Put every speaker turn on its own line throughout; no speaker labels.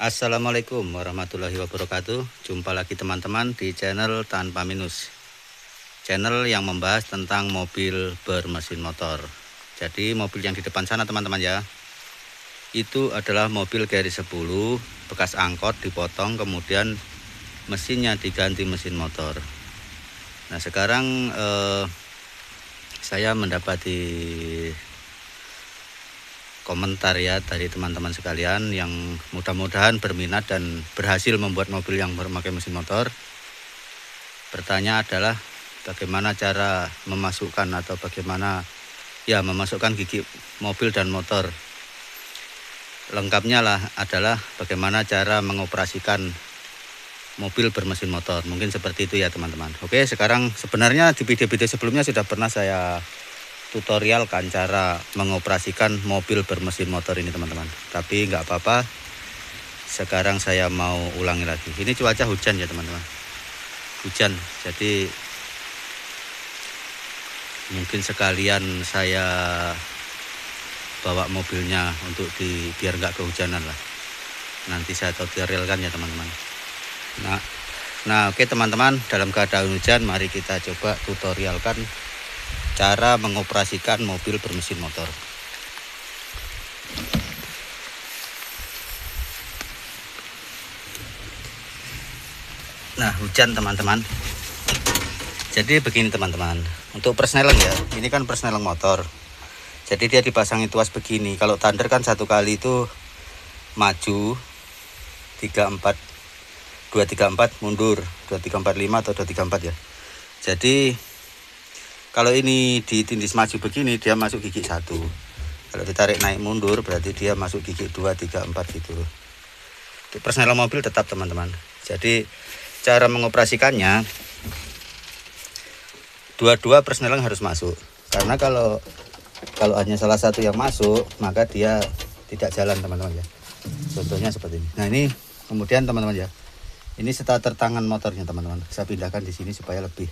Assalamualaikum warahmatullahi wabarakatuh. Jumpa lagi teman-teman di channel Tanpa Minus, channel yang membahas tentang mobil bermesin motor. Jadi mobil yang di depan sana teman-teman ya, itu adalah mobil Carry 10 bekas angkot dipotong, kemudian mesinnya diganti mesin motor. Nah sekarang saya mendapati komentar ya dari teman-teman sekalian yang mudah-mudahan berminat dan berhasil membuat mobil yang memakai mesin motor. Bertanya adalah bagaimana cara memasukkan atau bagaimana ya memasukkan gigi mobil dan motor. Lengkapnya lah adalah bagaimana cara mengoperasikan mobil bermesin motor. Mungkin seperti itu ya teman-teman. Oke, sekarang sebenarnya di video-video sebelumnya sudah pernah saya tutorial kan cara mengoperasikan mobil bermesin motor ini teman-teman, tapi nggak apa-apa, sekarang saya mau ulangi lagi. Ini cuaca hujan ya teman-teman, hujan, jadi mungkin sekalian saya bawa mobilnya untuk biar nggak kehujanan lah, nanti saya tutorialkan ya teman-teman. Nah oke teman-teman, dalam keadaan hujan mari kita coba tutorialkan cara mengoperasikan mobil bermesin motor. Nah hujan teman-teman, jadi begini teman-teman, untuk persneling ya, ini kan persneling motor, jadi dia dipasangi tuas begini. Kalau thunder kan satu kali itu maju 34 234, mundur 2345 atau 234 ya. Jadi kalau ini ditindis maju begini, dia masuk gigi 1. Kalau ditarik naik mundur, berarti dia masuk gigi 2, 3, 4 gitu. Untuk persneling mobil tetap teman-teman. Jadi cara mengoperasikannya, dua-dua persneling harus masuk. Karena kalau hanya salah satu yang masuk, maka dia tidak jalan teman-teman ya. Contohnya seperti ini. Nah ini kemudian teman-teman ya, ini starter tangan motornya teman-teman. Saya pindahkan di sini supaya lebih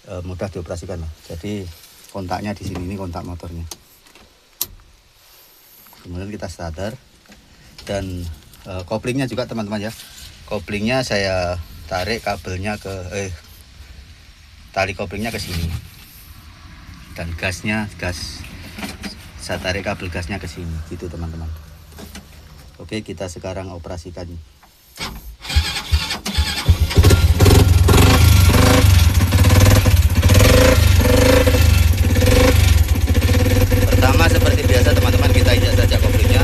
mudah dioperasikan lah. Jadi kontaknya di sini, ini kontak motornya. Kemudian kita starter dan koplingnya juga teman-teman ya. Koplingnya saya tarik kabelnya ke tali koplingnya ke sini. Dan gas saya tarik kabel gasnya ke sini gitu teman-teman. Oke, kita sekarang operasikan. Seperti biasa teman-teman, kita injak saja koplingnya,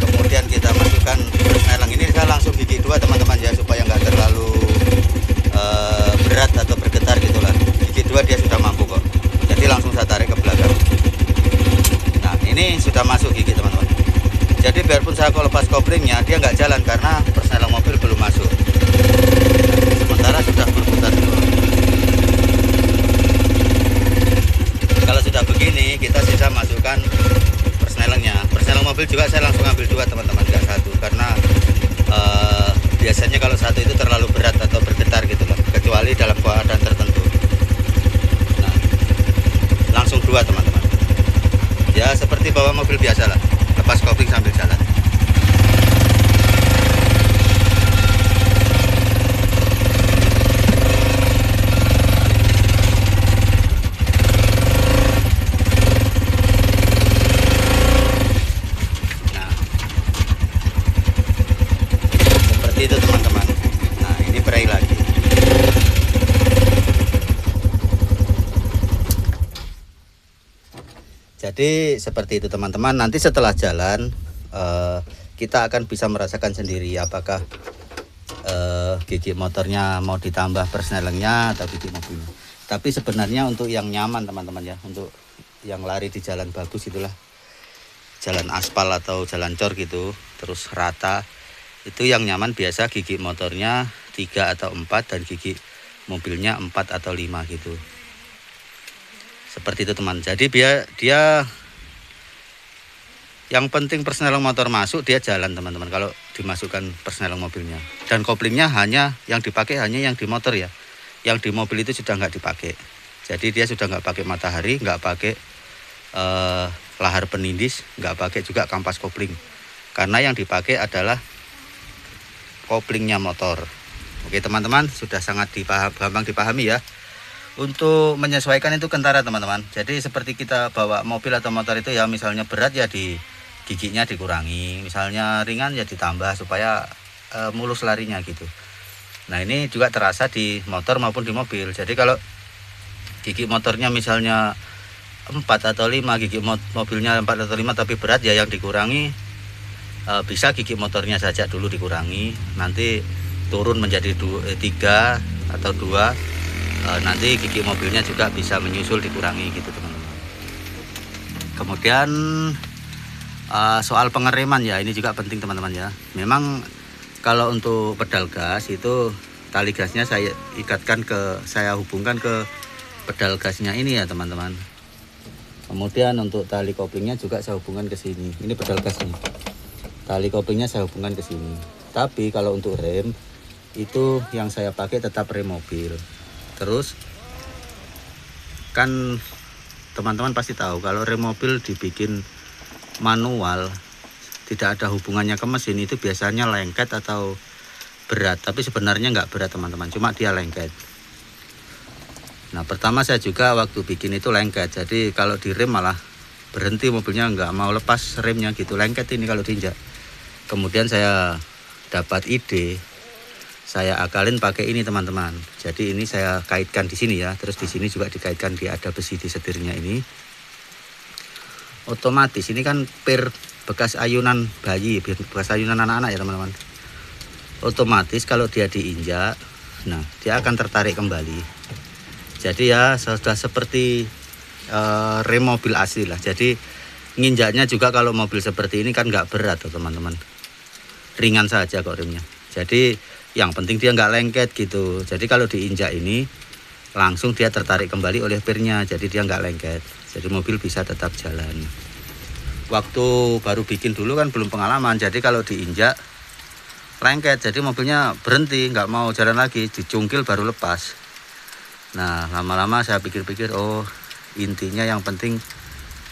kemudian kita masukkan persneling. Ini saya langsung gigi 2 teman-teman ya, supaya nggak terlalu berat atau bergetar gitulah. Gigi 2 dia sudah mampu kok, jadi langsung saya tarik ke belakang. Nah ini sudah masuk gigi teman-teman, jadi biarpun saya lepas koplingnya, dia nggak jalan karena persneling mobil belum masuk. Sementara sudah berputar dulu. Kalau sudah begini, kita sisa masukkan persnelingnya. Persneling mobil juga saya langsung ambil 2 teman-teman, nggak 1, karena biasanya kalau 1 itu terlalu berat atau bergetar gitu loh, kecuali dalam keadaan tertentu. Nah, langsung 2 teman-teman. Ya seperti bawa mobil biasa lah, lepas kopling sambil jalan. Itu teman-teman. Nah ini brake lagi. Jadi seperti itu teman-teman. Nanti setelah jalan kita akan bisa merasakan sendiri apakah gigi motornya mau ditambah persnelingnya atau gigi mobilnya. Tapi sebenarnya untuk yang nyaman teman-teman ya, untuk yang lari di jalan bagus itulah, jalan aspal atau jalan cor gitu, terus rata, itu yang nyaman biasa gigi motornya 3 atau 4 dan gigi mobilnya 4 atau 5 gitu. Seperti itu teman. Jadi dia yang penting persneling motor masuk, dia jalan teman-teman kalau dimasukkan persneling mobilnya. Dan koplingnya hanya yang dipakai hanya yang di motor ya. Yang di mobil itu sudah nggak dipakai. Jadi dia sudah nggak pakai matahari, nggak pakai lahar penindis, nggak pakai juga kampas kopling. karena yang dipakai adalah koplingnya motor. Oke teman-teman, sudah sangat gampang dipahami ya. Untuk menyesuaikan itu kentara teman-teman. Jadi seperti kita bawa mobil atau motor itu ya, misalnya berat ya di giginya dikurangi, misalnya ringan ya ditambah supaya mulus larinya gitu. Nah ini juga terasa di motor maupun di mobil. Jadi kalau gigi motornya misalnya 4 atau 5, gigi mobilnya 4 atau 5 tapi berat ya, yang dikurangi bisa gigi motornya saja dulu dikurangi, nanti turun menjadi 3 atau 2, nanti gigi mobilnya juga bisa menyusul dikurangi gitu teman-teman. Kemudian soal pengereman ya, ini juga penting teman-teman ya. Memang kalau untuk pedal gas itu tali gasnya saya hubungkan ke pedal gasnya ini ya teman-teman. Kemudian untuk tali koplingnya juga saya hubungkan ke sini. Ini pedal gasnya. Tali koplingnya saya hubungkan ke sini. Tapi kalau untuk rem itu yang saya pakai tetap rem mobil. Terus kan teman-teman pasti tahu kalau rem mobil dibikin manual, tidak ada hubungannya ke mesin, itu biasanya lengket atau berat. Tapi sebenarnya nggak berat teman-teman, cuma dia lengket. Nah pertama saya juga waktu bikin itu lengket, jadi kalau direm malah berhenti mobilnya, nggak mau lepas remnya gitu, lengket ini kalau diinjak. Kemudian saya dapat ide, saya akalin pakai ini teman-teman. Jadi ini saya kaitkan di sini ya, terus di sini juga dikaitkan, ada besi di setirnya ini. Otomatis ini kan pir bekas ayunan bayi, bekas ayunan anak-anak ya teman-teman. Otomatis kalau dia diinjak, nah dia akan tertarik kembali. Jadi ya sudah seperti rem mobil asli lah. Jadi nginjaknya juga kalau mobil seperti ini kan nggak berat teman-teman, ringan saja kok remnya. Jadi yang penting dia nggak lengket gitu. Jadi kalau diinjak ini langsung dia tertarik kembali oleh pirnya, jadi dia nggak lengket. Jadi mobil bisa tetap jalan. Waktu baru bikin dulu kan belum pengalaman, jadi kalau diinjak lengket, jadi mobilnya berhenti, nggak mau jalan lagi, dicungkil baru lepas. Nah lama-lama saya pikir-pikir, oh intinya yang penting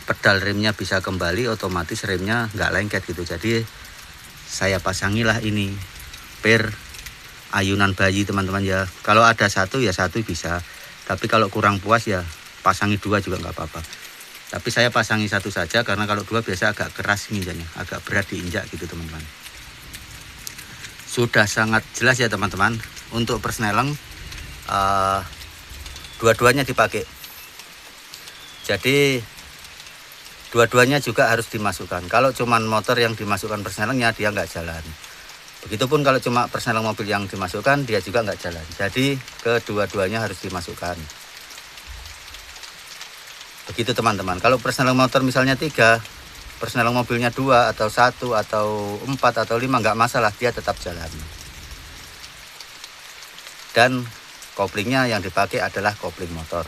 pedal remnya bisa kembali, otomatis remnya nggak lengket gitu. Jadi saya pasangilah ini per ayunan bayi teman-teman ya. Kalau ada satu ya satu bisa, tapi kalau kurang puas ya pasangi 2 juga nggak apa-apa. Tapi saya pasangi 1 saja, karena kalau 2 biasa agak keras nginjaknya, agak berat diinjak gitu teman-teman. Sudah sangat jelas ya teman-teman. Untuk persneleng dua-duanya dipakai. Jadi dua-duanya juga harus dimasukkan. Kalau cuman motor yang dimasukkan persnelengnya dia nggak jalan. Begitupun kalau cuma persneleng mobil yang dimasukkan dia juga nggak jalan. Jadi kedua-duanya harus dimasukkan. Begitu teman-teman. Kalau persneleng motor misalnya 3, persneleng mobilnya 2 atau 1 atau 4 atau 5 nggak masalah, dia tetap jalan. Dan koplingnya yang dipakai adalah kopling motor.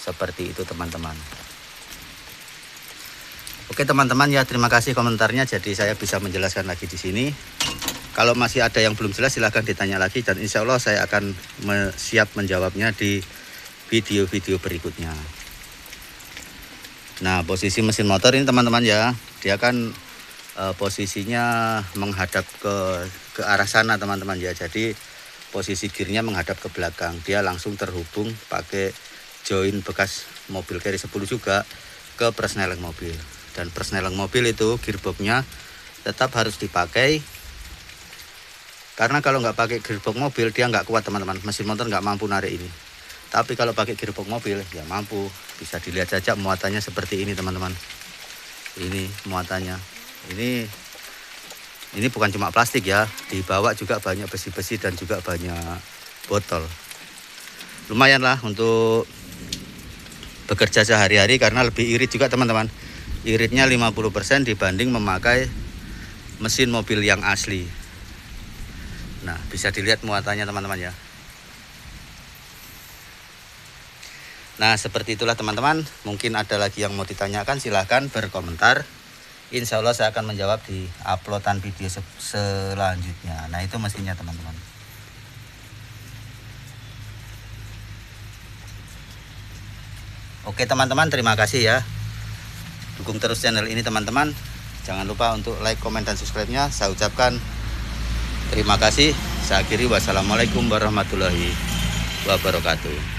Seperti itu teman-teman. Oke teman-teman ya, terima kasih komentarnya. Jadi saya bisa menjelaskan lagi di sini. Kalau masih ada yang belum jelas silahkan ditanya lagi, dan insya Allah saya akan siap menjawabnya di video-video berikutnya. Nah posisi mesin motor ini teman-teman ya, dia kan posisinya menghadap ke arah sana teman-teman ya. Jadi posisi gearnya menghadap ke belakang, dia langsung terhubung pakai join bekas mobil carry 10 juga ke persneleng mobil. Dan persneleng mobil itu gearboxnya tetap harus dipakai, karena kalau nggak pakai gearbox mobil dia nggak kuat teman-teman, mesin motor nggak mampu narik ini. Tapi kalau pakai gearbox mobil ya mampu. Bisa dilihat saja muatannya seperti ini teman-teman. Ini muatannya. Ini bukan cuma plastik ya, dibawa juga banyak besi-besi dan juga banyak botol. Lumayan lah untuk bekerja sehari-hari, karena lebih irit juga teman-teman. Iritnya 50% dibanding memakai mesin mobil yang asli. Nah bisa dilihat muatannya teman-teman ya. Nah seperti itulah teman-teman. Mungkin ada lagi yang mau ditanyakan, silahkan berkomentar. Insya Allah saya akan menjawab di uploadan video selanjutnya. Nah itu mesinnya teman-teman. Oke teman-teman, terima kasih ya. Dukung terus channel ini teman-teman. Jangan lupa untuk like, komen, dan subscribe-nya. Saya ucapkan terima kasih. Saya akhiri, wassalamualaikum warahmatullahi wabarakatuh.